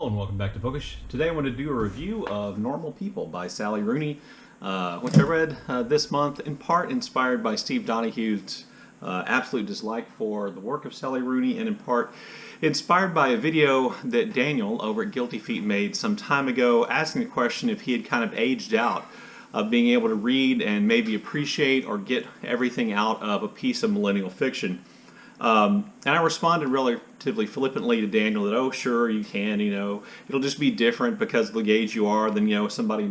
Hello and welcome back to Bookish. Today I want to do a review of Normal People by Sally Rooney, which I read this month, in part inspired by Steve Donahue's absolute dislike for the work of Sally Rooney, and in part inspired by a video that Daniel over at Guilty Feet made some time ago, asking the question if he had kind of aged out of being able to read and maybe appreciate or get everything out of a piece of millennial fiction. And I responded relatively flippantly to Daniel that, oh, sure, you can, it'll just be different because of the age you are than, somebody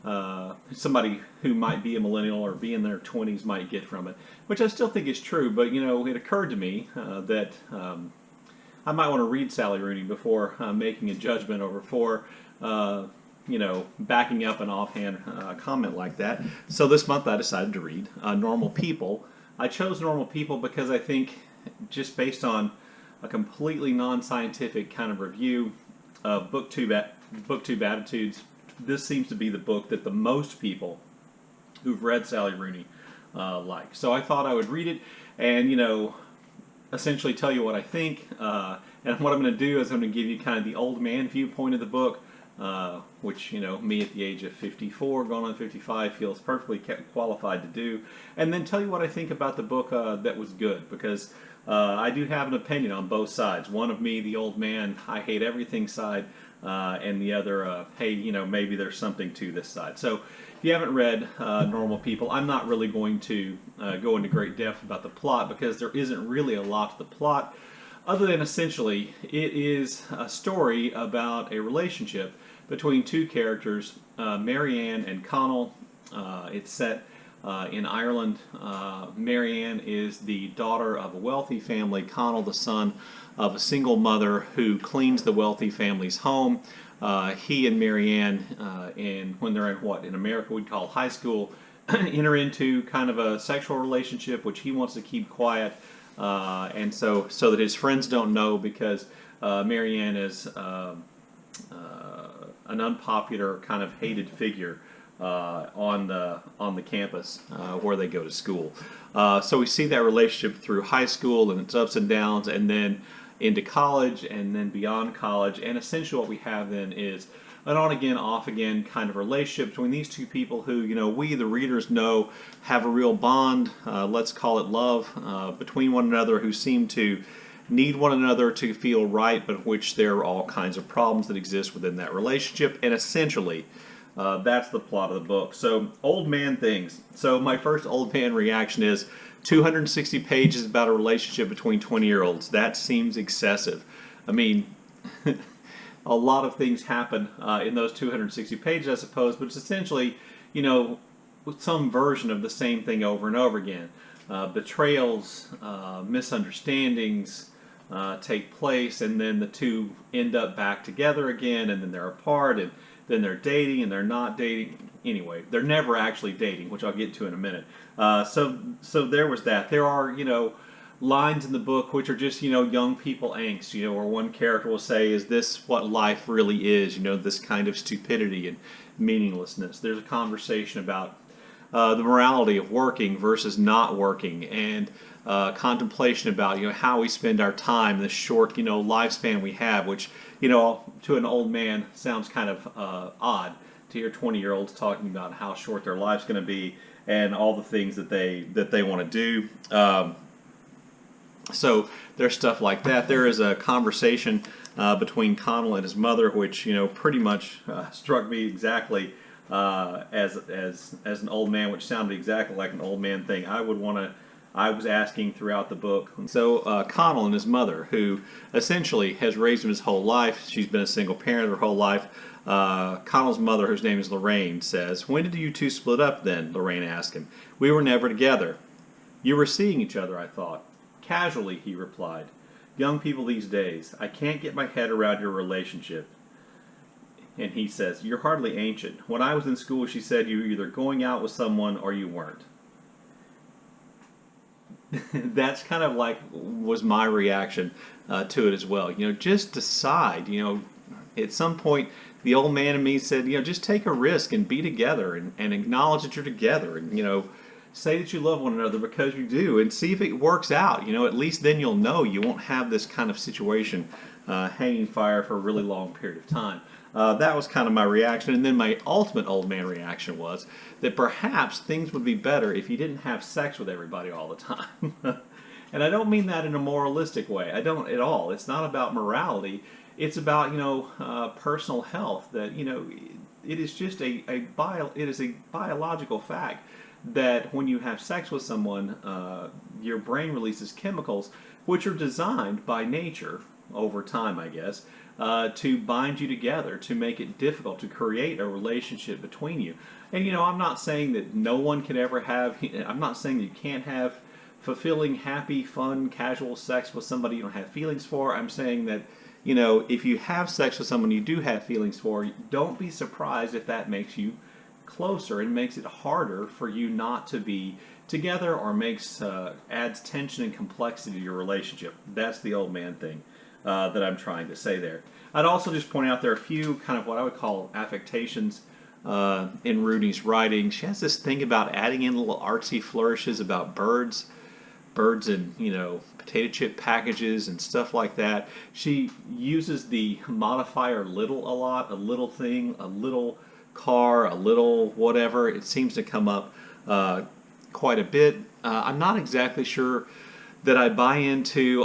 who might be a millennial or be in their 20s might get from it, which I still think is true. But, it occurred to me that I might want to read Sally Rooney before making a judgment or before, backing up an offhand comment like that. So this month I decided to read Normal People. I chose Normal People because I think, just based on a completely non-scientific kind of review of booktube attitudes, this seems to be the book that the most people who've read Sally Rooney like. So I thought I would read it and, essentially tell you what I think. And what I'm going to do is I'm going to give you kind of the old man viewpoint of the book, which, me at the age of 54, going on 55, feels perfectly qualified to do. And then tell you what I think about the book that was good, because I do have an opinion on both sides. One of me, the old man, I hate everything side, and the other, hey, maybe there's something to this side. So if you haven't read Normal People, I'm not really going to go into great depth about the plot, because there isn't really a lot to the plot, other than essentially it is a story about a relationship between two characters, Marianne and Connell. It's set in Ireland. Marianne is the daughter of a wealthy family, Connell the son of a single mother who cleans the wealthy family's home. He and Marianne, when they're in America we'd call high school, enter into kind of a sexual relationship which he wants to keep quiet, and so that his friends don't know, because Marianne is an unpopular, kind of hated figure on the campus where they go to school. So we see that relationship through high school and its ups and downs, and then into college, and then beyond college. And essentially what we have then is an on-again, off-again kind of relationship between these two people who, we, the readers, know have a real bond, let's call it love, between one another, who seem to need one another to feel right, but which there are all kinds of problems that exist within that relationship. And essentially, that's the plot of the book. So, old man things. So my first old man reaction is 260 pages about a relationship between 20-year-olds. That seems excessive. I mean, a lot of things happen in those 260 pages, I suppose, but it's essentially, some version of the same thing over and over again. Betrayals, misunderstandings take place, and then the two end up back together again, and then they're apart, and then they're dating, and they're not dating. Anyway, they're never actually dating, which I'll get to in a minute. So there was that. There are, lines in the book which are just, young people angst, where one character will say, is this what life really is? This kind of stupidity and meaninglessness. There's a conversation about the morality of working versus not working, and contemplation about, how we spend our time, the short, lifespan we have, which, to an old man sounds kind of odd to hear 20-year-olds talking about how short their life's going to be and all the things that they want to do. So there's stuff like that. There is a conversation between Connell and his mother, which, pretty much struck me exactly as an old man, which sounded exactly like an old man thing I was asking throughout the book. So Connell and his mother, who essentially has raised him his whole life. She's been a single parent her whole life. Connell's mother, whose name is Lorraine, says, "When did you two split up then?" Lorraine asked him. "We were never together." "You were seeing each other, I thought." "Casually," he replied. "Young people these days. I can't get my head around your relationship." And he says, "You're hardly ancient. When I was in school, she said you were either going out with someone or you weren't." That's kind of like was my reaction to it as well. Just decide. At some point, the old man in me said, just take a risk and be together, and acknowledge that you're together, and say that you love one another because you do, and see if it works out. You know, at least then you'll know you won't have this kind of situation hanging fire for a really long period of time. That was kind of my reaction, and then my ultimate old man reaction was that perhaps things would be better if you didn't have sex with everybody all the time. And I don't mean that in a moralistic way. I don't at all. It's not about morality. It's about, personal health. That, it is just it is a biological fact that when you have sex with someone, your brain releases chemicals which are designed by nature over time, I guess, to bind you together, to make it difficult to create a relationship between you. And I'm not saying that no one can ever have. I'm not saying you can't have fulfilling, happy, fun, casual sex with somebody you don't have feelings for. I'm saying that, if you have sex with someone you do have feelings for, don't be surprised if that makes you closer and makes it harder for you not to be together, or adds tension and complexity to your relationship. That's the old man thing that I'm trying to say there. I'd also just point out there are a few kind of what I would call affectations in Rooney's writing. She has this thing about adding in little artsy flourishes about birds in potato chip packages and stuff like that. She uses the modifier little a lot, a little thing, a little car, a little whatever. It seems to come up quite a bit. I'm not exactly sure that I buy into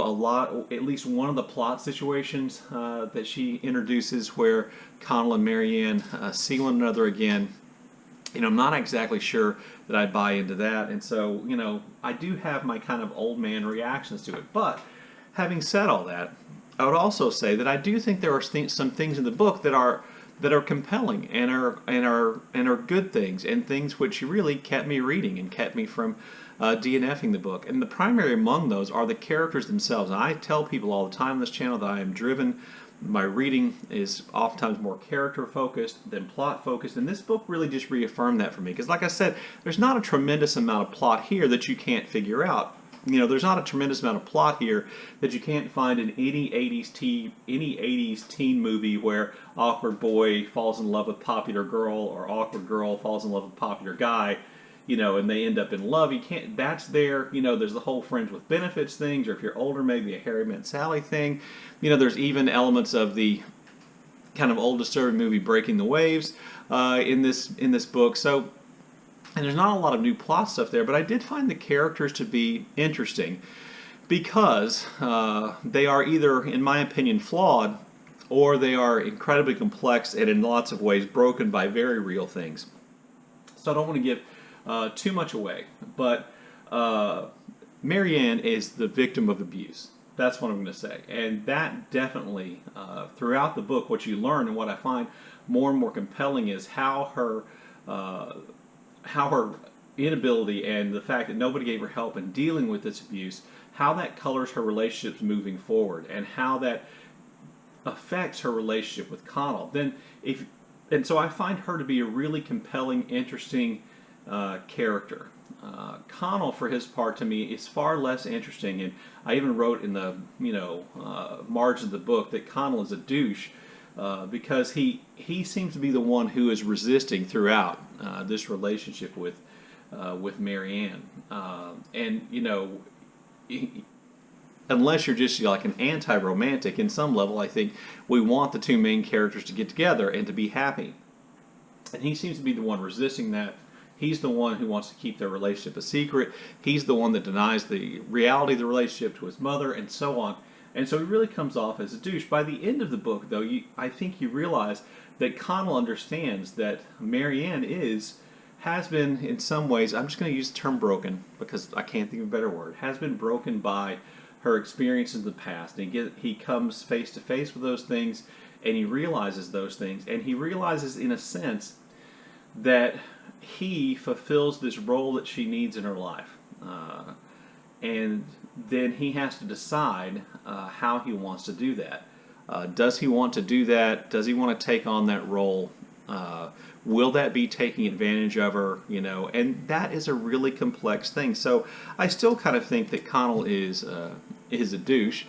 at least one of the plot situations that she introduces where Connell and Marianne see one another again. I'm not exactly sure that I buy into that, and so, I do have my kind of old man reactions to it. But having said all that, I would also say that I do think there are some things in the book that are compelling and are good things, and things which really kept me reading and kept me from DNFing the book. And the primary among those are the characters themselves. And I tell people all the time on this channel that I am driven. My reading is oftentimes more character focused than plot focused, and this book really just reaffirmed that for me. Because like I said, there's not a tremendous amount of plot here that you can't figure out. There's not a tremendous amount of plot here that you can't find in any 80s teen movie where awkward boy falls in love with popular girl, or awkward girl falls in love with popular guy, and they end up in love. You can't. That's there. There's the whole friends with benefits things, or if you're older, maybe a Harry Met Sally thing. There's even elements of the kind of old disturbing movie Breaking the Waves in this book. So, and there's not a lot of new plot stuff there, but I did find the characters to be interesting because they are either, in my opinion, flawed, or they are incredibly complex and in lots of ways broken by very real things. So I don't want to give too much away, but Marianne is the victim of abuse. That's what I'm going to say, and that definitely throughout the book, what you learn and what I find more and more compelling is how her inability and the fact that nobody gave her help in dealing with this abuse, how that colors her relationships moving forward, and how that affects her relationship with Connell. And so I find her to be a really compelling, interesting character. Connell, for his part, to me, is far less interesting, and I even wrote in the margin of the book that Connell is a douche because he seems to be the one who is resisting throughout this relationship with Marianne, and unless you're just like an anti-romantic, in some level, I think we want the two main characters to get together and to be happy, and he seems to be the one resisting that. He's the one who wants to keep their relationship a secret. He's the one that denies the reality of the relationship to his mother, and so on. And so he really comes off as a douche. By the end of the book, though, I think you realize that Connell understands that Marianne has been, in some ways, I'm just going to use the term broken because I can't think of a better word, has been broken by her experiences in the past. And he comes face to face with those things, and he realizes those things. And he realizes, in a sense, that he fulfills this role that she needs in her life. And then he has to decide how he wants to do that. Does he want to do that? Does he want to take on that role? Will that be taking advantage of her? And that is a really complex thing. So I still kind of think that Connell is a douche.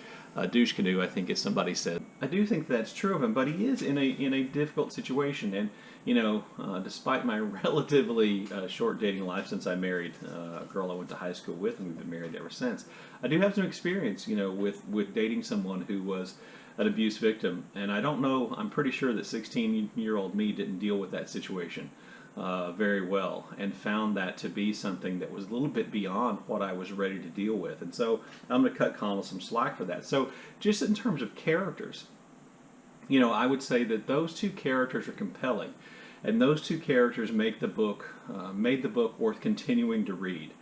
douche canoe, I think, as somebody said. I do think that's true of him, but he is in a difficult situation, and despite my relatively short dating life since I married a girl I went to high school with, and we've been married ever since, I do have some experience, with dating someone who was an abuse victim, and I don't know. I'm pretty sure that 16-year-old me didn't deal with that situation very well, and found that to be something that was a little bit beyond what I was ready to deal with. And so I'm going to cut Connell some slack for that. So just in terms of characters, I would say that those two characters are compelling, and those two characters make the book made the book worth continuing to read.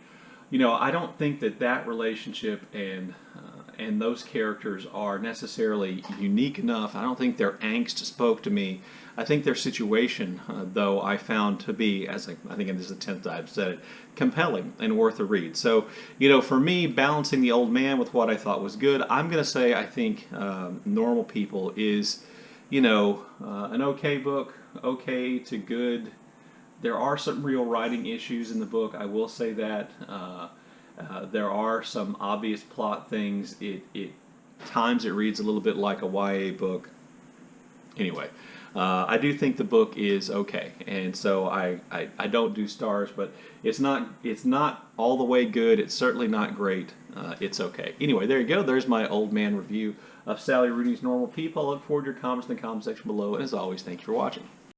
I don't think that relationship and those characters are necessarily unique enough. I don't think their angst spoke to me. I think their situation, though, I found to be, as I think this is the 10th time I've said it, compelling and worth a read. So, for me, balancing The Old Man with what I thought was good, I'm going to say I think Normal People is, an okay book, okay to good. There are some real writing issues in the book, I will say that. There are some obvious plot things. Times it reads a little bit like a YA book. Anyway, I do think the book is okay, and so I don't do stars, but it's not all the way good. It's certainly not great. It's okay. Anyway, there you go. There's my Old Man review of Sally Rooney's Normal People. I look forward to your comments in the comment section below, and as always, thank you for watching.